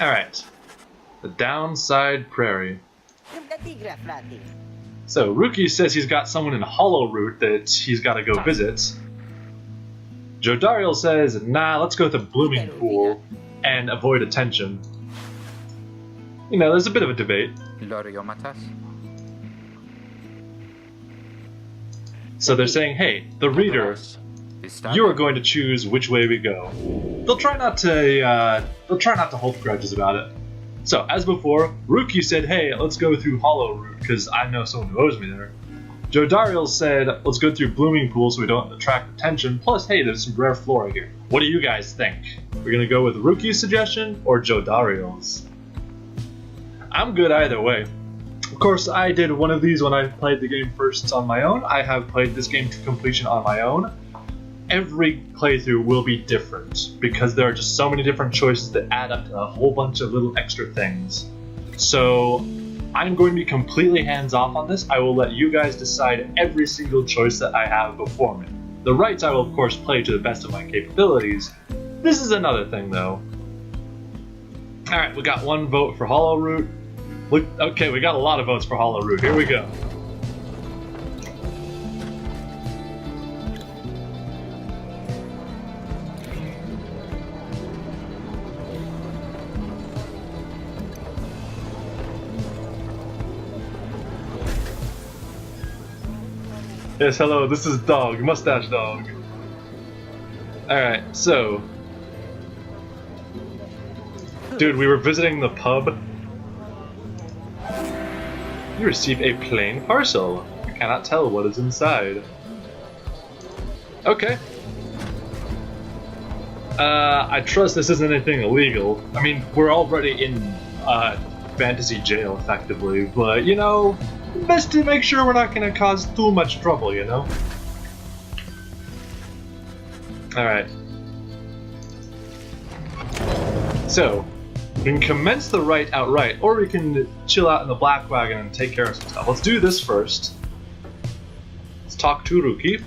Alright. The Downside Prairie. So, Ruki says he's got someone in Hollowroot that he's got to go visit. Jodariel says, nah, let's go to Blooming Pool and avoid attention. You know, there's a bit of a debate. So they're saying, hey, the reader, you are going to choose which way we go. They'll try not to hold grudges about it. So, as before, Ruki said, hey, let's go through Hollowroot, because I know someone who owes me there. Jodariel said, let's go through Blooming Pool so we don't attract attention, plus, hey, there's some rare flora here. What do you guys think? We're gonna go with Ruki's suggestion, or Jodariel's? I'm good either way. Of course, I did one of these when I played the game first on my own. I have played this game to completion on my own. Every playthrough will be different because there are just so many different choices that add up to a whole bunch of little extra things. So I'm going to be completely hands-off on this. I will let you guys decide every single choice that I have before me. The rights I will of course play to the best of my capabilities. This is another thing though. Alright, we got one vote for Hollowroot. Okay, we got a lot of votes for Hollowroot. Here we go. Yes, hello, this is Dog, Mustache Dog. Alright, so... Dude, we were visiting the pub. You received a plain parcel. You cannot tell what is inside. Okay. I trust this isn't anything illegal. I mean, we're already in, fantasy jail, effectively, but, you know... Best to make sure we're not going to cause too much trouble, you know? Alright. So, we can commence the rite outright, or we can chill out in the black wagon and take care of some stuff. Let's do this first. Let's talk to Ruki.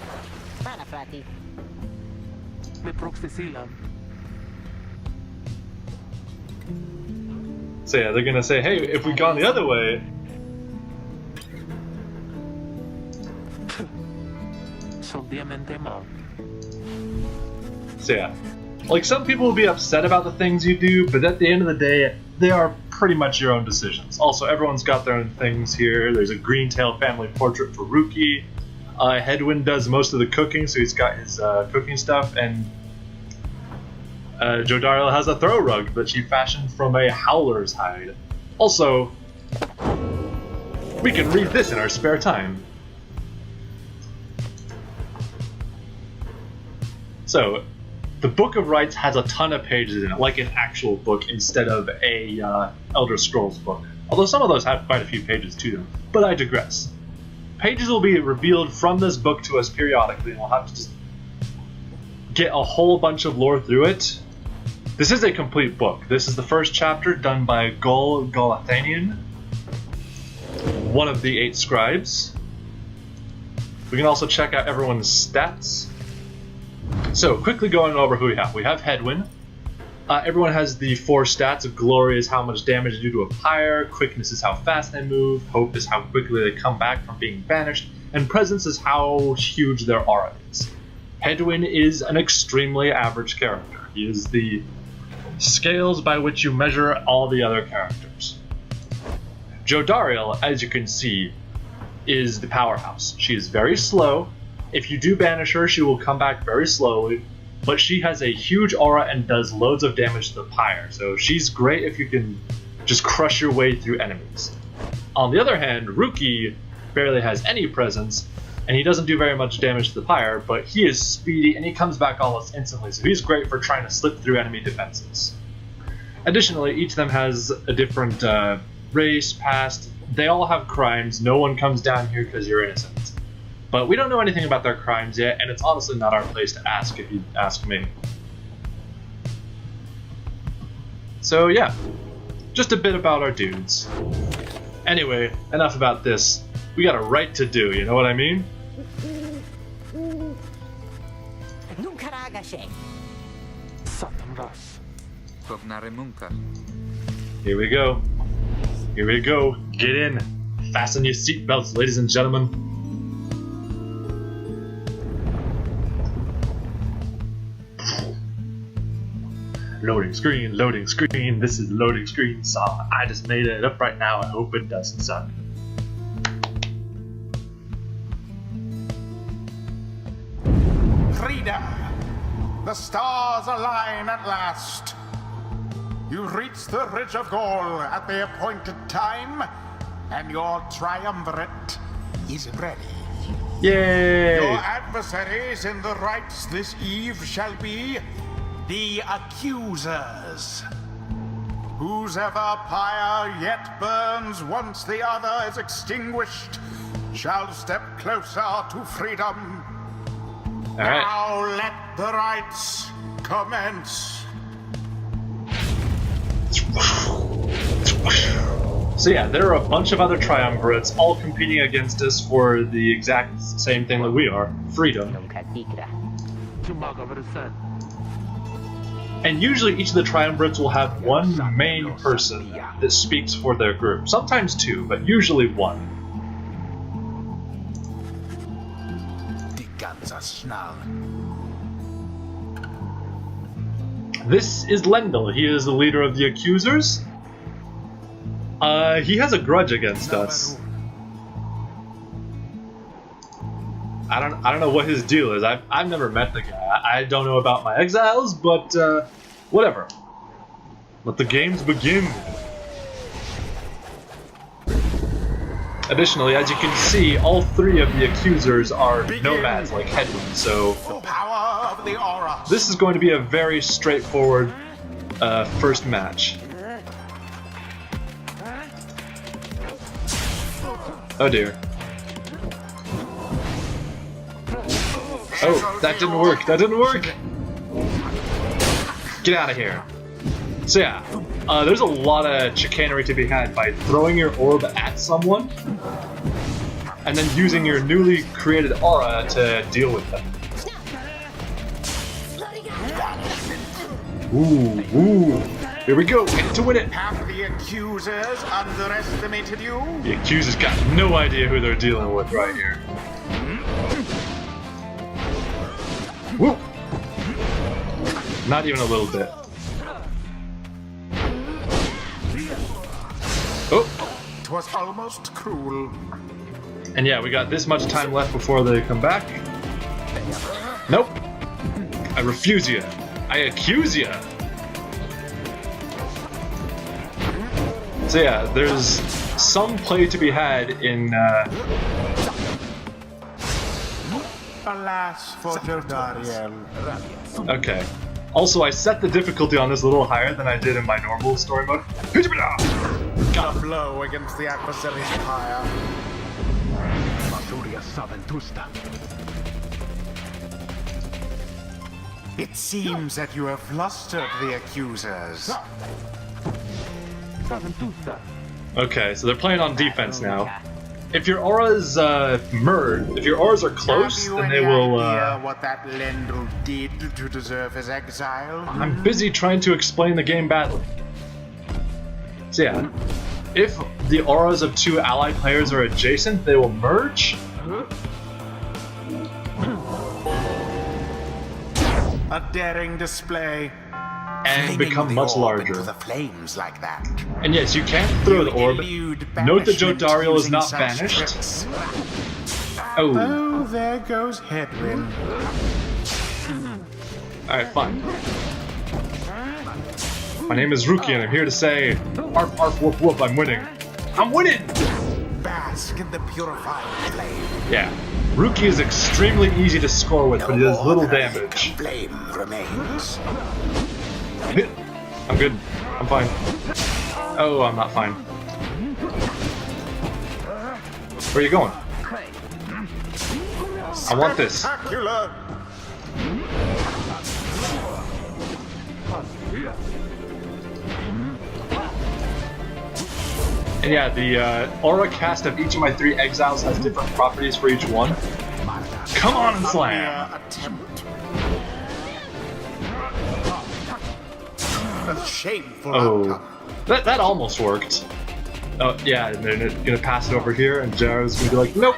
So yeah, they're going to say, hey, if we'd gone the other way... So yeah, like some people will be upset about the things you do, but at the end of the day, they are pretty much your own decisions. Also, everyone's got their own things here. There's a Greentail family portrait for Ruki. Hedwyn does most of the cooking, so he's got his cooking stuff, and Jodariel has a throw rug that she fashioned from a howler's hide. Also, we can read this in our spare time. So, the Book of Rites has a ton of pages in it, like an actual book instead of a Elder Scrolls book. Although some of those have quite a few pages to them. But I digress. Pages will be revealed from this book to us periodically, and we'll have to just get a whole bunch of lore through it. This is a complete book. This is the first chapter done by Gul Golathanian, one of the 8 scribes. We can also check out everyone's stats. So, quickly going over who we have. We have Hedwyn. Everyone has the 4 stats. Glory is how much damage they do to a pyre, Quickness is how fast they move, Hope is how quickly they come back from being banished, and Presence is how huge their aura is. Hedwyn is an extremely average character. He is the scales by which you measure all the other characters. Jodariel, as you can see, is the powerhouse. She is very slow. If you do banish her, she will come back very slowly, but she has a huge aura and does loads of damage to the pyre, so she's great if you can just crush your way through enemies. On the other hand, Ruki barely has any presence, and he doesn't do very much damage to the pyre, but he is speedy and he comes back almost instantly, so he's great for trying to slip through enemy defenses. Additionally, each of them has a different race, past. They all have crimes. No one comes down here because you're innocent. But we don't know anything about their crimes yet, and it's honestly not our place to ask, if you ask me. So yeah, just a bit about our dudes. Anyway, enough about this. We got a right to do, you know what I mean? Here we go. Here we go. Get in. Fasten your seatbelts, ladies and gentlemen. Loading screen, loading screen. This is the loading screen song. I just made it up right now. I hope it doesn't suck. Freedom! The stars align at last. You reach the Ridge of Gold at the appointed time, and your triumvirate is ready. Yay! Your adversaries in the rites this eve shall be the Accusers. Whose ever pyre yet burns once the other is extinguished shall step closer to freedom. All right. Now let the rites commence. So yeah, there are a bunch of other triumvirates all competing against us for the exact same thing that we are, freedom. And usually each of the triumvirates will have one main person that speaks for their group. Sometimes two, but usually one. This is Lendl. He is the leader of the Accusers. He has a grudge against us. I don't know what his deal is. I've never met the guy. I don't know about my exiles, but whatever. Let the games begin. Additionally, as you can see, all three of the Accusers are nomads like Hedwig, so The power of the aura. this is going to be a very straightforward first match. Oh dear. Oh, that didn't work. That didn't work. Get out of here. So yeah, there's a lot of chicanery to be had by throwing your orb at someone and then using your newly created aura to deal with them. Ooh. Here we go. In it to win it. Have the Accusers underestimated you? The Accusers got no idea who they're dealing with right here. Woo! Not even a little bit. Oh! It was almost cruel. And yeah, we got this much time left before they come back. Nope! I refuse you. I accuse you. So yeah, there's some play to be had in Alas for Jodariel. okay. Also, I set the difficulty on this a little higher than I did in my normal story mode. A blow against the adversary's pyre. It seems that you have flustered the Accusers. Okay, so they're playing on defense now. If your auras merge, if your auras are close, Have you then any they will. idea what that Lendl did to deserve his exile? I'm busy trying to explain the game badly. So yeah, if the auras of two allied players are adjacent, they will merge. A daring display. And Flinging become the much orb into larger. the flames like that. And yes, you can throw the orb. Elude Note that banishment Jodariel is using not such banished. tricks. Oh, Oh, there goes Hedwig. alright, fine. My name is Ruki and I'm here to say, arf arf whoop whoop, I'm winning. I'm winning! Bask in the purified flame. Yeah, Ruki is extremely easy to score with, but he does little damage. Flame remains. I'm good. I'm fine. Oh, I'm not fine. Where are you going? I want this. Spectacular. And yeah, the aura cast of each of my three exiles has different properties for each one. Come on and slam! Attempt. A shameful Oh, outcome. that almost worked. Oh yeah, and they're gonna pass it over here, and Jaro's gonna be like, nope.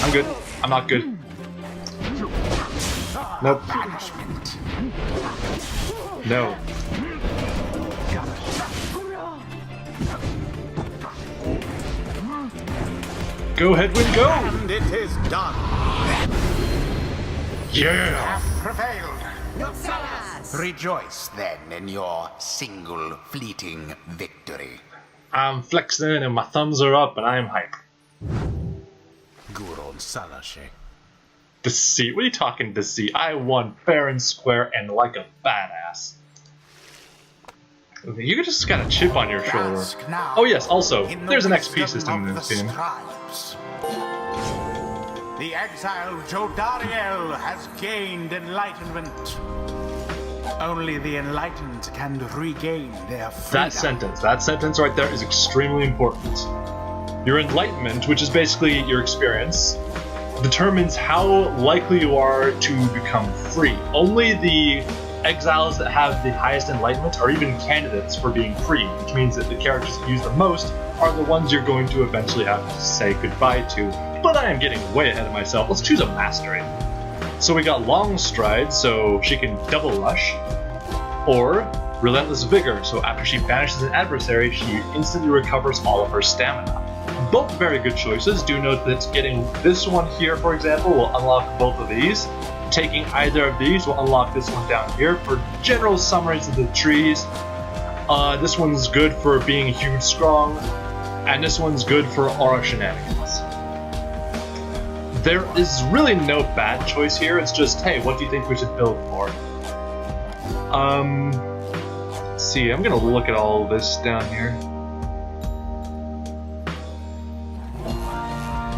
I'm good. I'm not good. Nope. Banishment. No. Go, Hedwig, go! And it is done. Yeah! Prevailed. Rejoice then in your single fleeting victory. I'm flexing and my thumbs are up and I'm hype. Guron Salashe. Deceit? What are you talking deceit? I won fair and square and like a badass. You just got a chip on your shoulder. Oh yes, also, there's an XP system in this game. The exiled Jodariel has gained enlightenment. Only the enlightened can regain their freedom. That sentence right there is extremely important. Your enlightenment, which is basically your experience, determines how likely you are to become free. Only the exiles that have the highest enlightenment are even candidates for being free, which means that the characters that use the most are the ones you're going to eventually have to say goodbye to. But I am getting way ahead of myself. Let's choose a mastery. So we got Long Stride, so she can double rush, or Relentless Vigor, so after she banishes an adversary, she instantly recovers all of her stamina. Both very good choices. Do note that getting this one here, for example, will unlock both of these. Taking either of these will unlock this one down here. For general summaries of the trees, this one's good for being huge strong, and this one's good for aura shenanigans. There is really no bad choice here, it's just, hey, what do you think we should build for? Let's see, I'm gonna look at all this down here.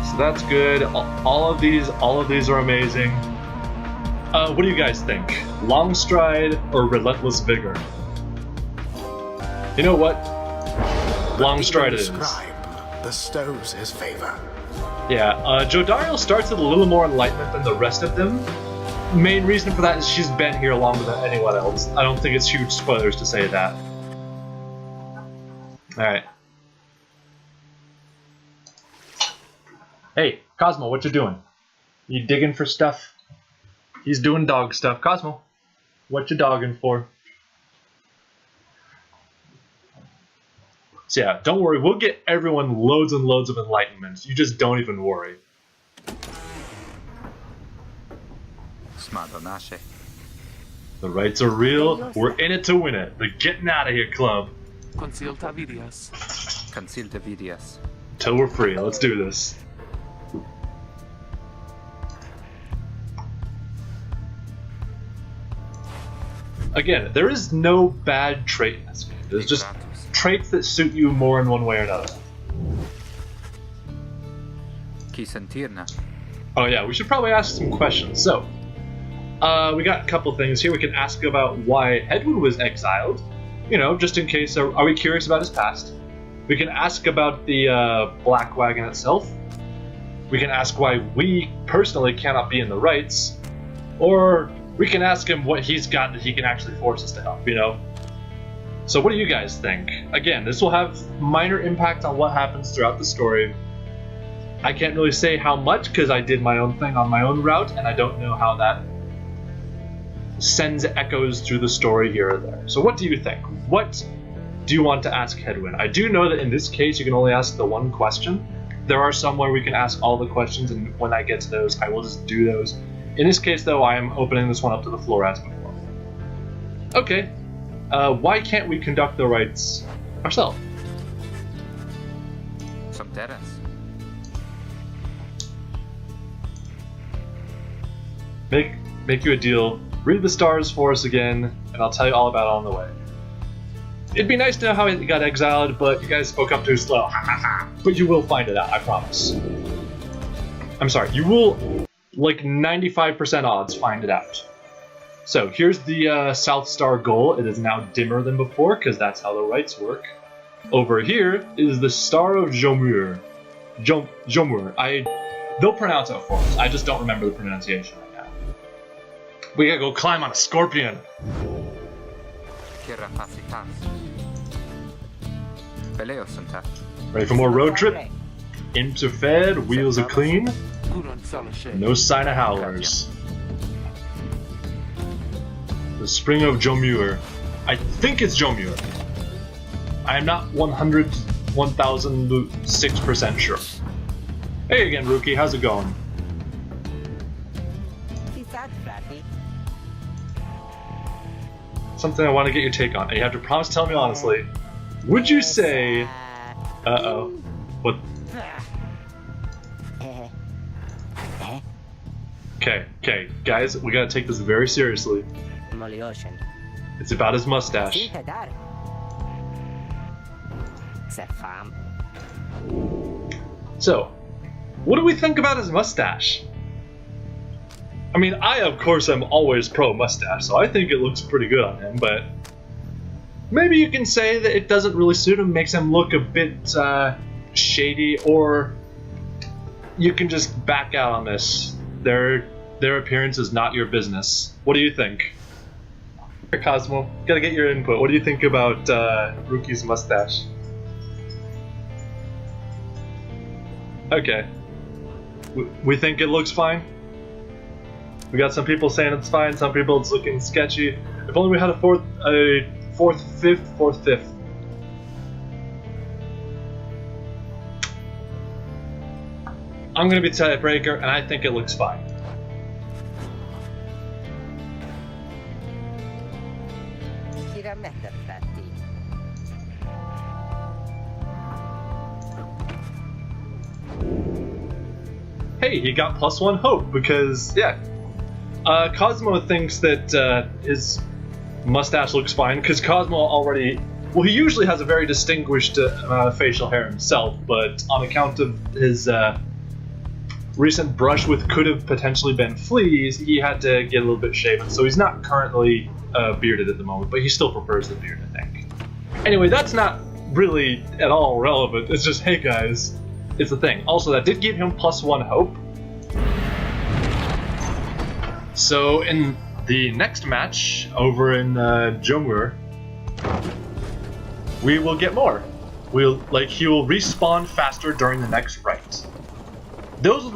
So that's good, all of these are amazing. What do you guys think? Long Stride or Relentless Vigor? You know what? Long Stride it is. Bestows his favor. Yeah, Jodariel starts with a little more enlightenment than the rest of them. Main reason for that is she's been here longer than anyone else. I don't think it's huge spoilers to say that. Alright. Hey, Cosmo, what you doing? You digging for stuff? He's doing dog stuff. Cosmo, what you dogging for? So yeah, don't worry, we'll get everyone loads and loads of enlightenment. You just don't even worry. The rights are real, we're in it to win it. The Getting Out of Here Club. Consilta vidias. Till we're free, let's do this. Again, there is no bad trait in this game. There's just traits that suit you more in one way or another. Oh yeah, we should probably ask some questions. So, we got a couple things here. We can ask about why Hedwig was exiled. You know, just in case, are we curious about his past? We can ask about the Black Wagon itself. We can ask why we personally cannot be in the rights. Or we can ask him what he's got that he can actually force us to help, you know? So what do you guys think? Again, this will have minor impact on what happens throughout the story. I can't really say how much because I did my own thing on my own route, and I don't know how that sends echoes through the story here or there. So what do you think? What do you want to ask Hedwig? I do know that in this case you can only ask the one question. There are some where we can ask all the questions, and when I get to those, I will just do those. In this case, though, I am opening this one up to the floor as before. Okay. Why can't we conduct the rites ourselves? Some terrace. Make you a deal. Read the stars for us again, and I'll tell you all about it on the way. It'd be nice to know how he got exiled, but you guys spoke up too slow. But you will find it out, I promise. I'm sorry, you will, like 95% odds, find it out. So here's the South Star goal. It is now dimmer than before, because that's how the rites work. Over here is the Star of Jomur. Jomur. They'll pronounce it for us. I just don't remember the pronunciation right now. We gotta go climb on a scorpion. Ready for more road trip? Imps are fed, wheels are clean. No sign of howlers. The Spring of Jomur. I think it's Jomur. I am not 1006% sure. Hey again, Rookie, how's it going? Something I want to get your take on, and you have to promise to tell me honestly. Would you say... Uh-oh. What? Okay, guys, we gotta take this very seriously. It's about his mustache. So, what do we think about his mustache? I mean, I of course am always pro mustache, so I think it looks pretty good on him, but maybe you can say that it doesn't really suit him, makes him look a bit shady, or you can just back out on this. Their appearance is not your business. What do you think? Here, Cosmo, gotta get your input. What do you think about Rookie's mustache? Okay. We think it looks fine? We got some people saying it's fine, some people it's looking sketchy. If only we had a fourth, fifth. I'm gonna be tiebreaker, and I think it looks fine. Hey, he got +1 hope because, yeah. Cosmo thinks that his mustache looks fine because Cosmo already... Well, he usually has a very distinguished amount of facial hair himself, but on account of his recent brush with could have potentially been fleas, he had to get a little bit shaven, so he's not currently bearded at the moment, but he still prefers the beard, I think. Anyway, that's not really at all relevant. It's just, hey guys, it's a thing. Also, that did give him +1 hope. So in the next match over in Jomur, we will get more. He will respawn faster during the next fight. Those are like